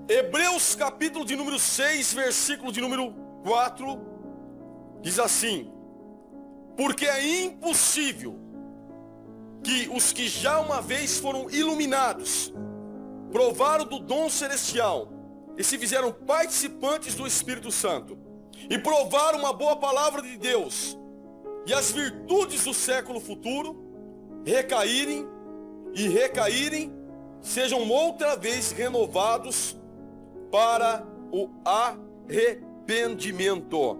Hebreus capítulo de número 6, versículo de número 4, diz assim: porque é impossível que os que já uma vez foram iluminados, provaram do dom celestial e se fizeram participantes do Espírito Santo, e provaram uma boa palavra de Deus e as virtudes do século futuro, recaírem, sejam outra vez renovados para o arrependimento.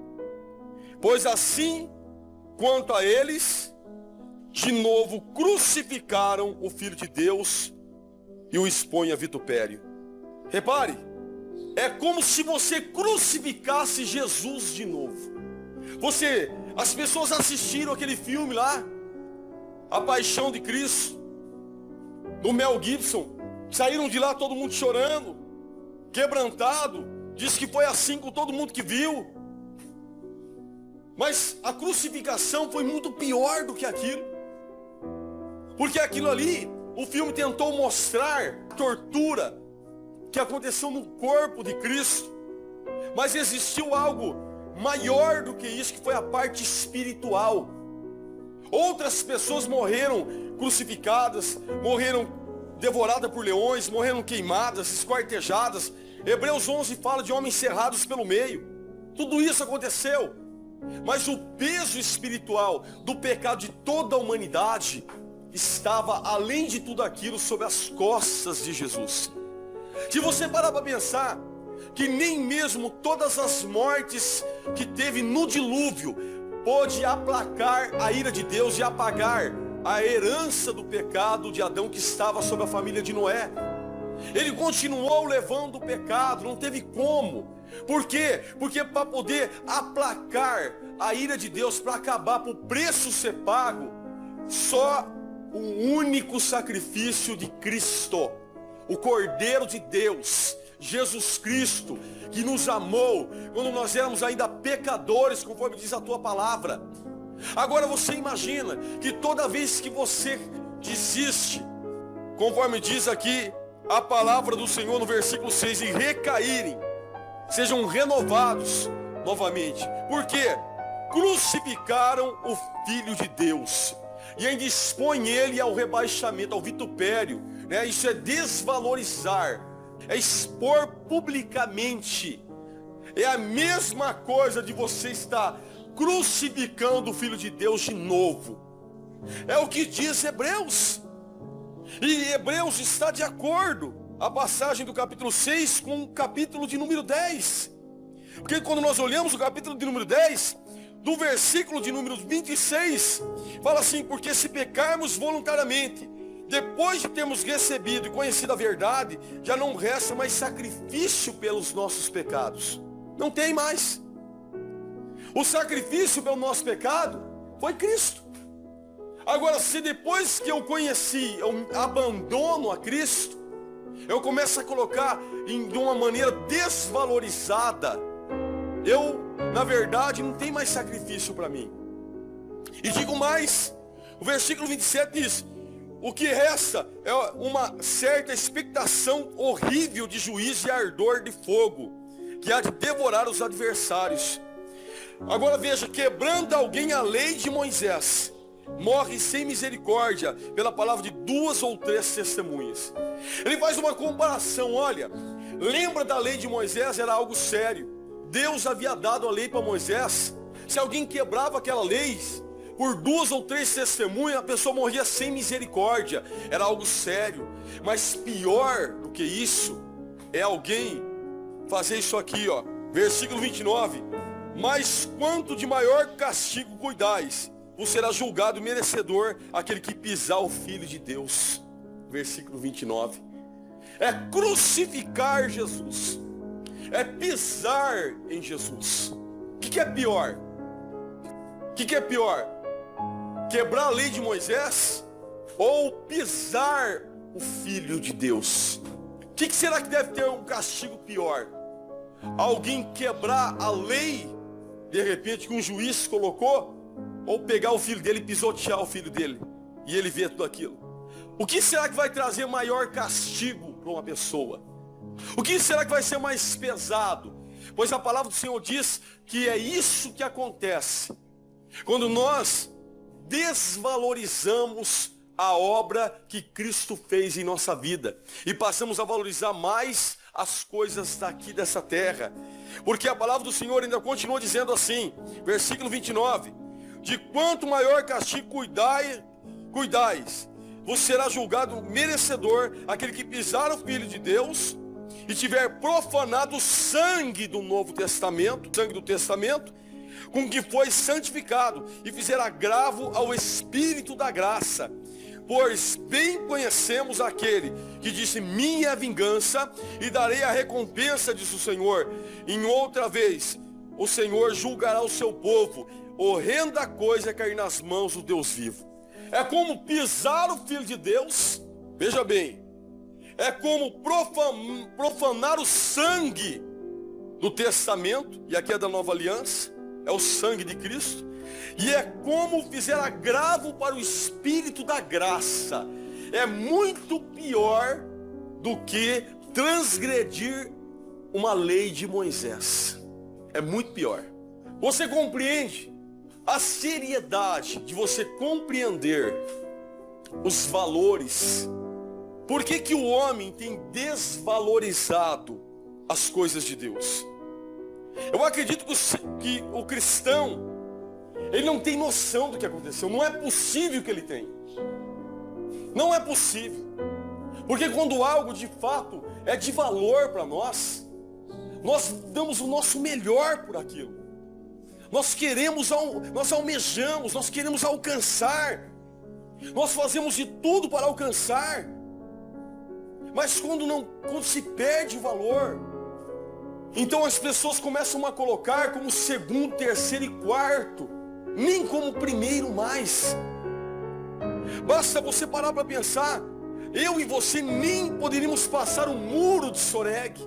Pois assim quanto a eles, de novo crucificaram o Filho de Deus e o expõem a vitupério. Repare, é como se você crucificasse Jesus de novo. As pessoas assistiram aquele filme lá, A Paixão de Cristo, do Mel Gibson, saíram de lá todo mundo chorando, quebrantado, diz que foi assim com todo mundo que viu. Mas a crucificação foi muito pior do que aquilo. Porque aquilo ali, o filme tentou mostrar a tortura que aconteceu no corpo de Cristo. Mas existiu algo maior do que isso, que foi a parte espiritual. Outras pessoas morreram crucificadas, morreram devoradas por leões, morreram queimadas, esquartejadas. Hebreus 11 fala de homens cerrados pelo meio. Tudo isso aconteceu. Mas o peso espiritual do pecado de toda a humanidade estava, além de tudo aquilo, sobre as costas de Jesus. Se você parar para pensar que nem mesmo todas as mortes que teve no dilúvio pôde aplacar a ira de Deus e apagar a herança do pecado de Adão que estava sobre a família de Noé. Ele continuou levando o pecado, não teve como. Por quê? Porque para poder aplacar a ira de Deus, para acabar, para o preço ser pago, só o único sacrifício de Cristo, o Cordeiro de Deus, Jesus Cristo, que nos amou quando nós éramos ainda pecadores, conforme diz a tua palavra. Agora você imagina que toda vez que você desiste, conforme diz aqui a palavra do Senhor no versículo 6, e recaírem, sejam renovados novamente. Por quê? Crucificaram o Filho de Deus e ainda expõe ele ao rebaixamento, ao vitupério, né? Isso é desvalorizar, é expor publicamente. É a mesma coisa de você estar crucificando o Filho de Deus de novo. É o que diz Hebreus. E Hebreus está de acordo, a passagem do capítulo 6 com o capítulo de número 10. Porque quando nós olhamos o capítulo de número 10, do versículo de número 26, fala assim: porque se pecarmos voluntariamente, depois de termos recebido e conhecido a verdade, já não resta mais sacrifício pelos nossos pecados. Não tem mais. O sacrifício pelo nosso pecado foi Cristo. Agora, se depois que eu conheci, eu abandono a Cristo, eu começo a colocar de uma maneira desvalorizada, na verdade, não tem mais sacrifício para mim. E digo mais, o versículo 27 diz: o que resta é uma certa expectação horrível de juízo e ardor de fogo, que há de devorar os adversários. Agora veja, quebrando alguém a lei de Moisés, morre sem misericórdia pela palavra de 2 ou 3 testemunhas. Ele faz uma comparação. Olha, lembra da lei de Moisés? Era algo sério. Deus havia dado a lei para Moisés. Se alguém quebrava aquela lei, por 2 ou 3 testemunhas, a pessoa morria sem misericórdia. Era algo sério. Mas pior do que isso é alguém fazer isso aqui, ó. Versículo 29. Mas quanto de maior castigo cuidais, você será julgado merecedor aquele que pisar o Filho de Deus. Versículo 29. É crucificar Jesus. É pisar em Jesus. O que é pior? O que é pior? Quebrar a lei de Moisés ou pisar o Filho de Deus? O que será que deve ter um castigo pior? Alguém quebrar a lei, de repente, que um juiz colocou, ou pegar o filho dele e pisotear o filho dele, e ele vê tudo aquilo? O que será que vai trazer maior castigo para uma pessoa? O que será que vai ser mais pesado? Pois a palavra do Senhor diz que é isso que acontece quando nós desvalorizamos a obra que Cristo fez em nossa vida e passamos a valorizar mais as coisas daqui dessa terra. Porque a palavra do Senhor ainda continua dizendo assim, versículo 29, de quanto maior castigo cuidais, você será julgado merecedor aquele que pisar o Filho de Deus e tiver profanado o sangue do Novo Testamento, sangue do Testamento, com que foi santificado, e fizer agravo ao Espírito da graça. Pois bem conhecemos aquele que disse, minha é a vingança, e darei a recompensa, diz o Senhor. Em outra vez, o Senhor julgará o seu povo. Horrenda coisa é cair nas mãos do Deus vivo. É como pisar o Filho de Deus, veja bem, é como profanar o sangue do testamento, e aqui é da nova aliança, é o sangue de Cristo, e é como fizer agravo para o Espírito da graça. É muito pior do que transgredir uma lei de Moisés. É muito pior. Você compreende a seriedade de você compreender os valores? Por que que o homem tem desvalorizado as coisas de Deus? Eu acredito que o cristão, ele não tem noção do que aconteceu. Não é possível que ele tenha. Não é possível. Porque quando algo de fato é de valor para nós damos o nosso melhor por aquilo. Nós almejamos, nós queremos alcançar. Nós fazemos de tudo para alcançar. Mas quando se perde o valor, então as pessoas começam a colocar como segundo, terceiro e quarto, nem como primeiro mais. Basta você parar para pensar, eu e você nem poderíamos passar o muro de Soreg.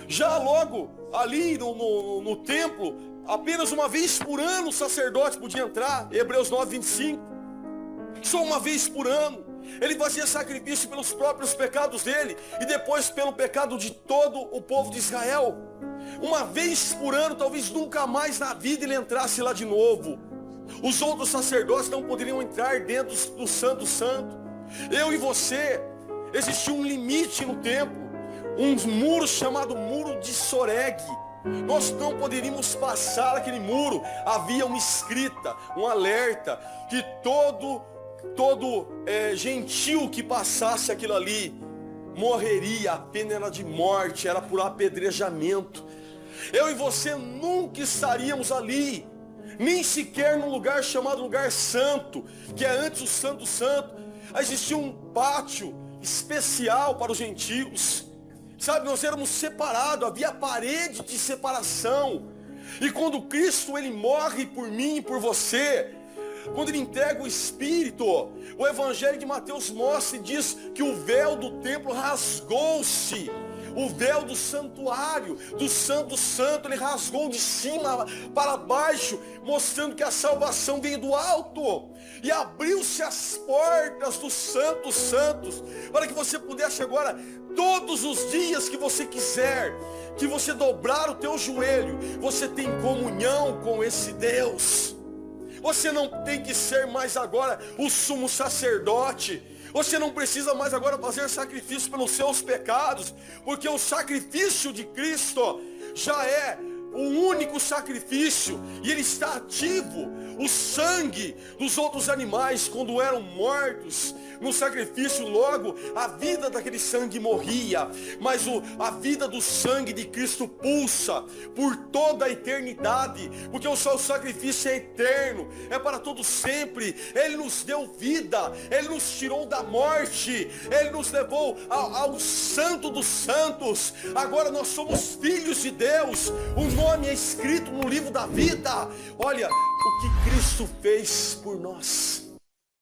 Já logo ali no templo, apenas uma vez por ano o sacerdote podia entrar, Hebreus 9, 25. Só uma vez por ano. Ele fazia sacrifício pelos próprios pecados dele e depois pelo pecado de todo o povo de Israel. Uma vez por ano, talvez nunca mais na vida ele entrasse lá de novo. Os outros sacerdotes não poderiam entrar dentro do Santo Santo. Eu e você, existia um limite no templo, um muro chamado Muro de Soreg. Nós não poderíamos passar aquele muro. Havia uma escrita, um alerta, que todo gentil que passasse aquilo ali morreria. A pena era de morte, era por apedrejamento. Eu e você nunca estaríamos ali, nem sequer num lugar chamado lugar santo, que é antes o Santo Santo. Existia um pátio especial para os gentios, sabe? Nós éramos separados, havia parede de separação. E quando Cristo ele morre por mim e por você, quando ele entrega o Espírito, o Evangelho de Mateus mostra e diz que o véu do templo rasgou-se. O véu do santuário, do Santo Santo, ele rasgou de cima para baixo, mostrando que a salvação veio do alto. E abriu-se as portas dos Santos Santos, para que você pudesse agora, todos os dias que você quiser, que você dobrar o teu joelho, você tem comunhão com esse Deus. Você não tem que ser mais agora o sumo sacerdote. Você não precisa mais agora fazer sacrifício pelos seus pecados, porque o sacrifício de Cristo já é o único sacrifício, e ele está ativo. O sangue dos outros animais, quando eram mortos no sacrifício, logo a vida daquele sangue morria, mas a vida do sangue de Cristo pulsa por toda a eternidade, porque o seu sacrifício é eterno, é para todo sempre. Ele nos deu vida, ele nos tirou da morte, ele nos levou ao santo dos santos. Agora nós somos filhos de Deus, o nome é escrito no livro da vida. Olha o que Cristo fez por nós.